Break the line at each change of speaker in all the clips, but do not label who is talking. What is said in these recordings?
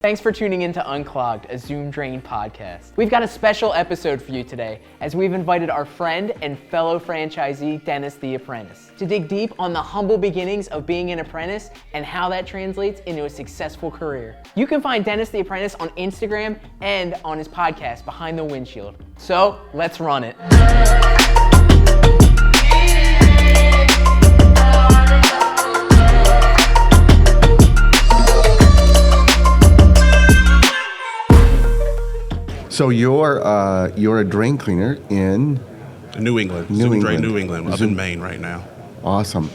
Thanks for tuning in to Unclogged, a Zoom Drain podcast. We've got a special episode for you today as we've invited our friend and fellow franchisee, Dennis the Apprentice, to dig deep on the humble beginnings of being an apprentice and how that translates into a successful career. You can find Dennis the Apprentice on Instagram and on his podcast, Behind the Windshield. So, let's run it.
So you're a drain cleaner in
New England. Drain New England. I'm in Maine right now.
Awesome.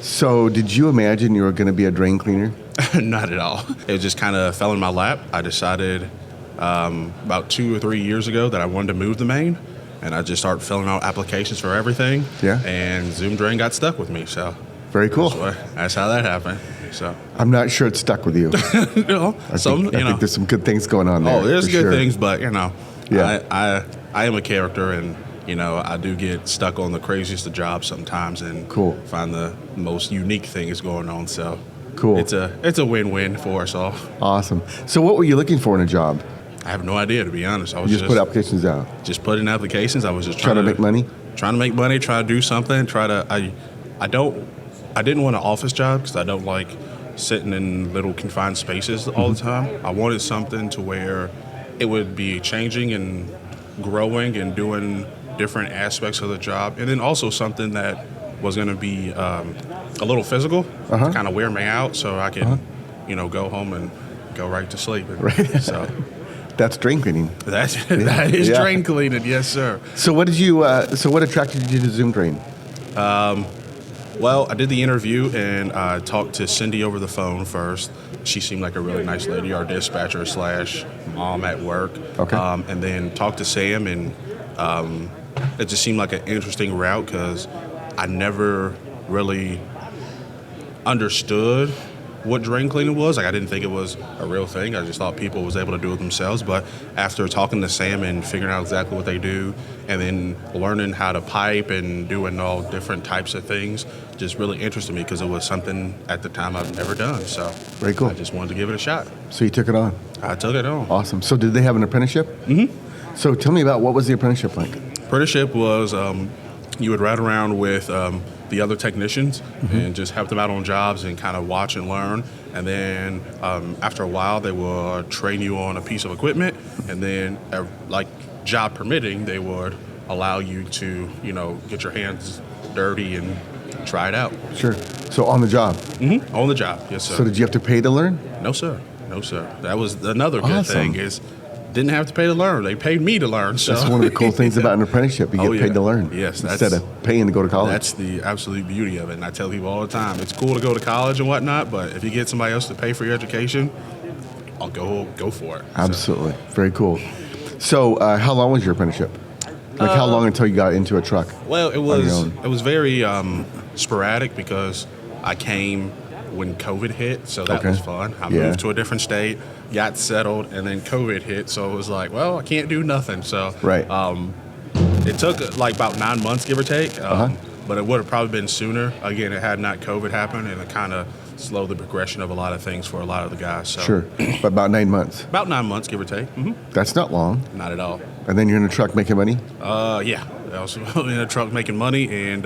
So did you imagine you were going to be a drain cleaner?
Not at all. It just kind of fell in my lap. I decided about 2 or 3 years ago that I wanted to move to Maine, and I just started filling out applications for everything.
Yeah.
And Zoom Drain got stuck with me. So
very cool.
That's how that happened. So
I'm not sure it's stuck with you.
I think
there's some good things going on there.
Oh, there's good
sure.
things, but
yeah.
I am a character, and I do get stuck on the craziest of jobs sometimes, and find the most unique things going on. So
cool.
It's a win-win for us all.
Awesome. So what were you looking for in a job?
I have no idea, to be honest. I was
just put applications out.
Just put in applications. I was just
trying to make money.
Trying to make money. Try to do something. I didn't want an office job because I don't like sitting in little confined spaces all the time. I wanted something to where it would be changing and growing and doing different aspects of the job, and then also something that was going to be a little physical to kind of wear me out, so I could, go home and go right to sleep.
Right.
So
that's drain cleaning.
That is drain cleaning, yes, sir.
So what attracted you to Zoom Drain?
Well, I did the interview and I talked to Cindy over the phone first. She seemed like a really nice lady, our dispatcher / mom at work.
Okay.
And then talked to Sam, and it just seemed like an interesting route because I never really understood what drain cleaning was. Like, I didn't think it was a real thing. I just thought people was able to do it themselves. But after talking to Sam and figuring out exactly what they do, and then learning how to pipe and doing all different types of things, just really interested me because it was something at the time I've never done. So
very cool.
I just wanted to give it a shot.
So you took it on?
I took it on.
Awesome. So did they have an apprenticeship?
Mm-hmm.
So tell me about what was the apprenticeship like?
Apprenticeship was you would ride around with the other technicians and just help them out on jobs and kind of watch and learn. And then after a while, they will train you on a piece of equipment. And then, job permitting, they would allow you to, get your hands dirty and try it out.
Sure. So on the job?
Mm-hmm. On the job, yes, sir.
So did you have to pay to learn?
No, sir. That was another good thing is didn't have to pay to learn. They paid me to learn. So.
That's one of the cool things about an apprenticeship. You get paid to learn.
Yes.
Instead of paying to go to college.
That's the absolute beauty of it. And I tell people all the time, it's cool to go to college and whatnot, but if you get somebody else to pay for your education, I'll go for it.
Absolutely. So. Very cool. So how long was your apprenticeship? Like how long until you got into a truck?
Well, it was very sporadic because I came when COVID hit, so that was fun. I moved to a different state, got settled, and then COVID hit, so it was like, well, I can't do nothing. So it took like about 9 months, give or take, but it would have probably been sooner. Again, it had not COVID happened, and it kind of slowed the progression of a lot of things for a lot of the guys. So.
Sure, but about 9 months.
About 9 months, give or take. Mm-hmm.
That's not long.
Not at all.
And then you're in a truck making money?
Yeah, I was in a truck making money, and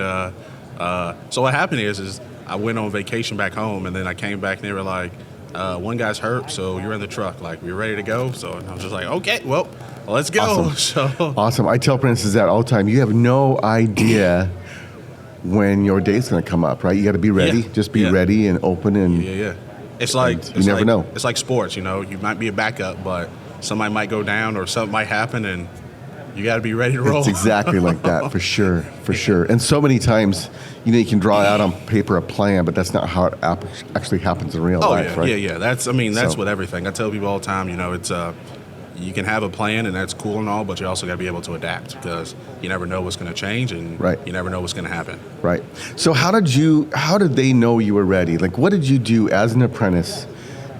so what happened is I went on vacation back home, and then I came back, and they were like, one guy's hurt, so you're in the truck. Like, we're ready to go. So I was just like, okay, well, let's go.
Awesome. Awesome. I tell apprentices that all the time. You have no idea when your day's going to come up, right? You got to be ready. Yeah. Just be ready and open. And
It's like
you never know.
It's like sports. You might be a backup, but somebody might go down or something might happen, and you got to be ready to roll.
It's exactly like that, for sure. And so many times, you can draw out on paper a plan, but that's not how it actually happens in real life, right?
Yeah. That's with everything. I tell people all the time, it's you can have a plan, and that's cool and all, but you also got to be able to adapt because you never know what's going to change, and you never know what's going to happen.
Right. So how did they know you were ready? Like, what did you do as an apprentice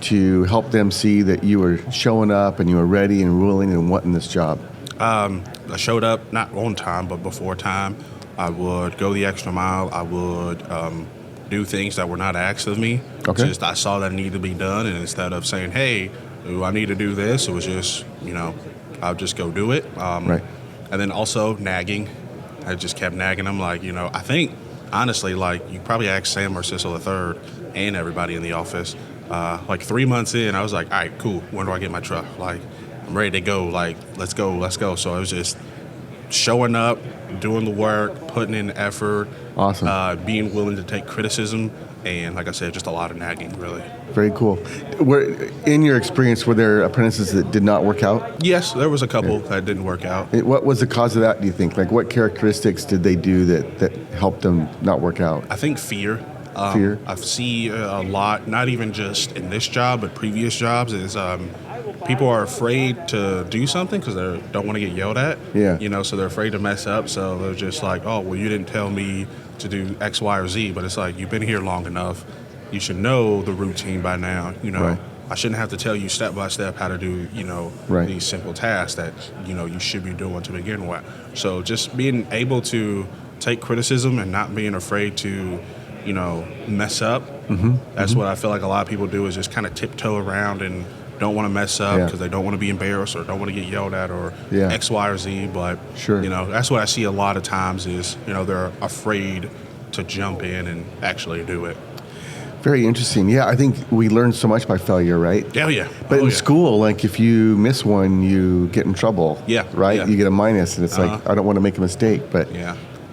to help them see that you were showing up and you were ready and willing and wanting this job?
I showed up not on time, but before time. I would go the extra mile. I would do things that were not asked of me.
Okay.
Just I saw that it needed to be done, and instead of saying, hey, do I need to do this? It was just, I'll just go do it.
Right.
And then also nagging. I just kept nagging him, like, I think, honestly, like, you probably asked Sam or Cecil III and everybody in the office, like 3 months in, I was like, all right, cool, when do I get my truck? Like, I'm ready to go, like, let's go. So I was just showing up, doing the work, putting in effort,
awesome,
being willing to take criticism, and like I said, just a lot of nagging, really.
Very cool. In your experience, were there apprentices that did not work out?
Yes, there was a couple that didn't work out.
What was the cause of that, do you think? Like, what characteristics did they do that helped them not work out?
I think fear.
Fear?
I see a lot, not even just in this job, but previous jobs, is people are afraid to do something because they don't want to get yelled at.
Yeah.
So they're afraid to mess up. So they're just like, oh, well, you didn't tell me to do X, Y, or Z. But it's like, you've been here long enough. You should know the routine by now.
Right.
I shouldn't have to tell you step by step how to do,
right,
these simple tasks that, you should be doing to begin with. So just being able to take criticism and not being afraid to, mess up. That's what I feel like a lot of people do, is just kind of tiptoe around and don't want to mess up because they don't want to be embarrassed or don't want to get yelled at or X, Y, or Z. But,
sure,
that's what I see a lot of times is, they're afraid to jump in and actually do it.
Very interesting. Yeah, I think we learn so much by failure, right?
Oh, yeah.
But in school, like, if you miss one, you get in trouble.
Yeah.
Right?
Yeah.
You get a minus, and it's like, I don't want to make a mistake. But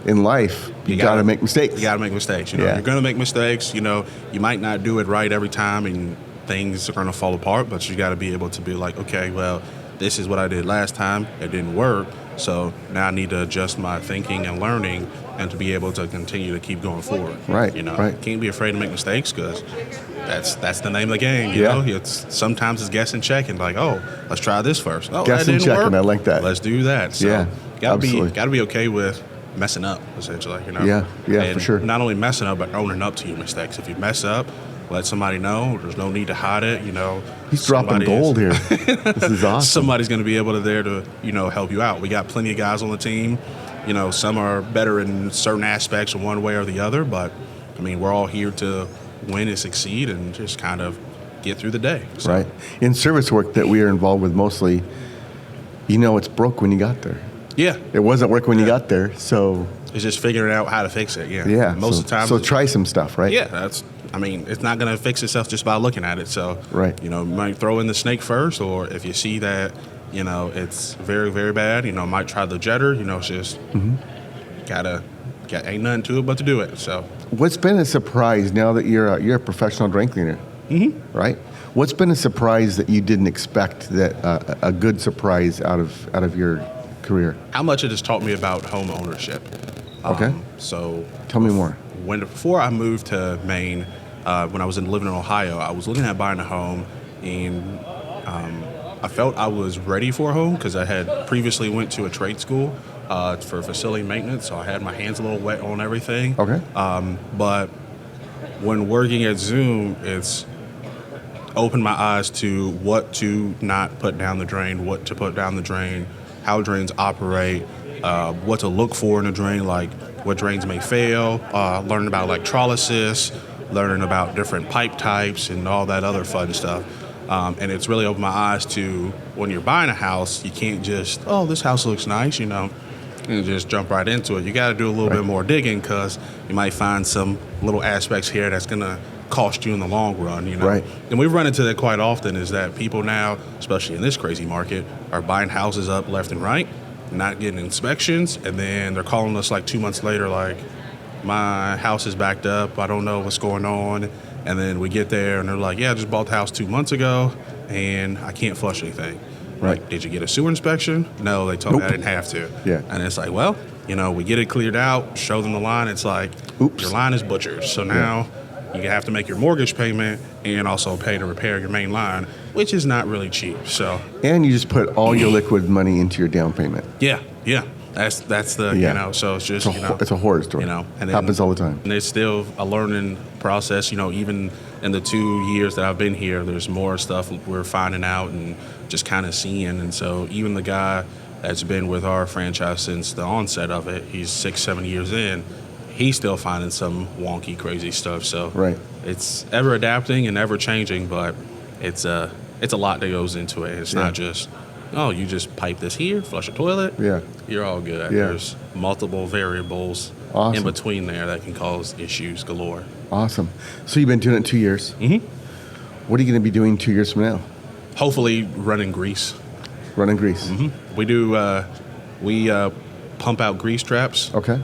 in life, you got to make mistakes.
You got to make mistakes. You're going to make mistakes. You might not do it right every time, and things are going to fall apart, but you got to be able to be like, okay, well, this is what I did last time. It didn't work. So now I need to adjust my thinking and learning and to be able to continue to keep going forward.
Right.
Right. Can't be afraid to make mistakes because that's the name of the game. You know, sometimes it's guess and check and like, oh, let's try this first. Oh,
guess
that
and
didn't
check,
work.
and I like that.
Let's do that. So gotta be okay with messing up, essentially.
Yeah,
and
for sure.
Not only messing up, but owning up to your mistakes. If you mess up, let somebody know. There's no need to hide it.
He's dropping gold here. This is awesome.
Somebody's going to be able to help you out. We got plenty of guys on the team. Some are better in certain aspects one way or the other, but I mean, we're all here to win and succeed and just kind of get through the day. So.
Right. In service work that we are involved with mostly, it's broke when you got there.
Yeah.
It wasn't work when you got there, so
it's just figuring out how to fix it. Yeah.
Yeah.
Most of the time.
So try some stuff, right?
Yeah. It's not going to fix itself just by looking at it. So,
right.
You might throw in the snake first, or if you see that, it's very, very bad, might try the jetter. It's just ain't nothing to it but to do it. So,
what's been a surprise now that you're a professional drain cleaner, right? What's been a surprise that you didn't expect, that a good surprise out of your career?
How much it has taught me about home ownership.
Okay.
So,
tell me more.
Before I moved to Maine, when I was living in Ohio, I was looking at buying a home, and I felt I was ready for a home because I had previously went to a trade school for facility maintenance, so I had my hands a little wet on everything.
Okay.
But when working at Zoom, it's opened my eyes to what to not put down the drain, what to put down the drain, how drains operate, what to look for in a drain, like what drains may fail, learning about electrolysis, learning about different pipe types and all that other fun stuff. And it's really opened my eyes to when you're buying a house, you can't just, oh, this house looks nice, and just jump right into it. You got to do a little bit more digging because you might find some little aspects here that's going to cost you in the long run,
Right.
And we've run into that quite often, is that people now, especially in this crazy market, are buying houses up left and right, not getting inspections, and then they're calling us 2 months later like, my house is backed up, I don't know what's going on. And then we get there and they're like, yeah, I just bought the house 2 months ago and I can't flush anything.
Right.
Like, did you get a sewer inspection? No, they told me I didn't have to.
Yeah.
And it's like, well, we get it cleared out, show them the line. It's like,
oops,
your line is butchered. So now you have to make your mortgage payment and also pay to repair your main line, which is not really cheap. So.
And you just put all your liquid money into your down payment.
Yeah. That's the, so it's just,
it's a horror story.
And then,
happens all the time.
And it's still a learning process, even in the 2 years that I've been here, there's more stuff we're finding out and just kind of seeing. And so even the guy that's been with our franchise since the onset of it, he's 6-7 years in, he's still finding some wonky, crazy stuff. So
right.
It's ever adapting and ever changing, but it's it's a lot that goes into it. It's not just, oh, you just pipe this here, flush a toilet.
Yeah.
You're all good.
Yeah.
There's multiple variables in between there that can cause issues galore.
Awesome. So you've been doing it 2 years.
Mm-hmm.
What are you going to be doing 2 years from now?
Hopefully running grease.
Running grease.
Mm-hmm. We do, we pump out grease traps.
Okay.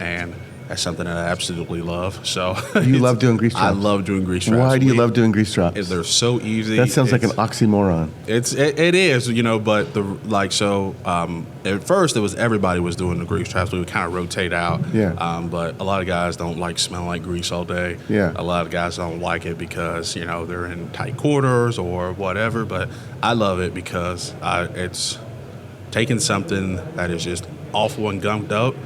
And that's something that I absolutely love. So
you love doing grease traps?
I love doing grease traps.
Why do you love doing grease traps?
They're so easy.
That sounds like an oxymoron.
It is, you know, but at first it was everybody was doing the grease traps. We would kind of rotate out.
Yeah.
But a lot of guys don't like smelling like grease all day.
Yeah.
A lot of guys don't like it because, you know, they're in tight quarters or whatever. But I love it because it's taking something that is just awful and gunked up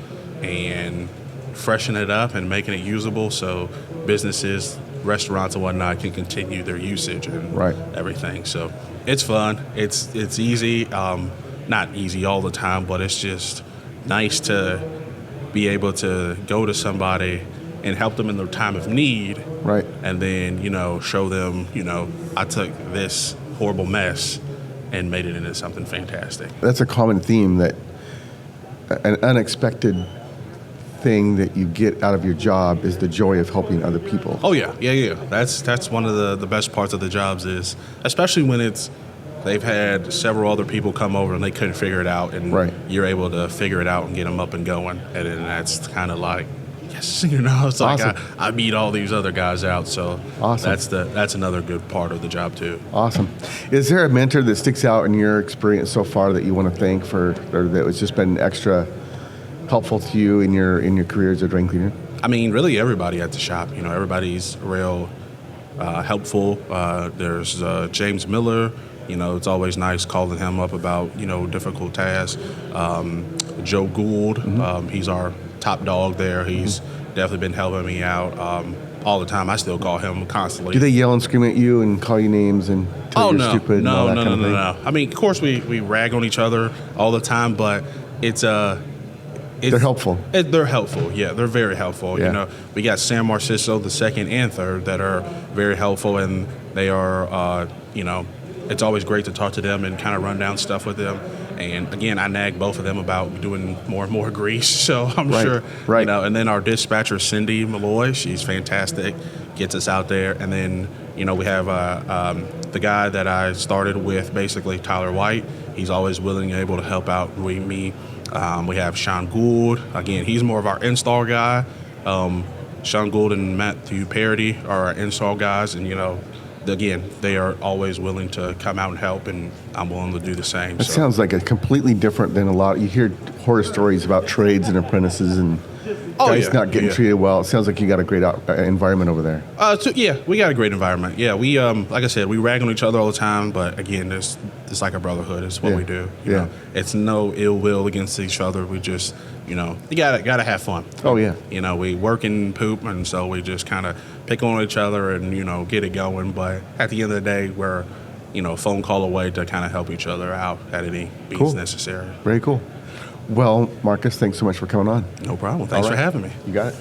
and freshen it up and making it usable so businesses, restaurants and whatnot can continue their usage and everything. So it's fun. It's easy. Not easy all the time, but it's just nice to be able to go to somebody and help them in their time of need.
Right. And
then, you know, show them, you know, I took this horrible mess and made it into something fantastic.
That's a common theme, that an unexpected thing that you get out of your job is the joy of helping other people.
Oh yeah. That's one of the best parts of the jobs, is especially when they've had several other people come over and they couldn't figure it out, and you're able to figure it out and get them up and going, and then that's kind of like, yes, you know, it's like I beat all these other guys out. So that's another good part of the job too. Awesome.
Is there a mentor that sticks out in your experience so far that you want to thank for, or that has just been extra helpful to you in your career as a drain cleaner?
I mean, really everybody at the shop. You know, everybody's real helpful. There's James Miller. You know, it's always nice calling him up about, you know, difficult tasks. Joe Gould, he's our top dog there. He's definitely been helping me out all the time. I still call him constantly.
Do they yell and scream at you and call you names and tell you you're stupid and all that kind of thing?
No. I mean, of course we rag on each other all the time, but they're helpful. They're helpful, yeah. They're very helpful. Yeah. You know, we got Sam Marciso, the second and third, that are very helpful, and they are, you know, it's always great to talk to them and kind of run down stuff with them. And again, I nag both of them about doing more and more grease, so I'm sure, you know. And then our dispatcher, Cindy Malloy, she's fantastic, gets us out there. And then, you know, we have the guy that I started with, basically Tyler White. He's always willing and able to help out me. We have Sean Gould. Again, he's more of our install guy. Sean Gould and Matthew Parody are our install guys, and, you know, again, they are always willing to come out and help, and I'm willing to do the same.
That sounds like a completely different than a lot. You hear horror stories about trades and apprentices and guys not getting treated well. It sounds like you got a great environment over there.
Yeah, we got a great environment. Yeah, we like I said, we rag on each other all the time, but again, it's like a brotherhood. It's what we do. You know? It's no ill will against each other. We just, you know, you gotta have fun.
Oh yeah.
You know, we work and poop, and so we just kind of pick on each other and, you know, get it going. But at the end of the day, we're, you know, a phone call away to kind of help each other out at any means necessary.
Very cool. Well, Marcus, thanks so much for coming on.
No problem. Thanks for having me.
You got it.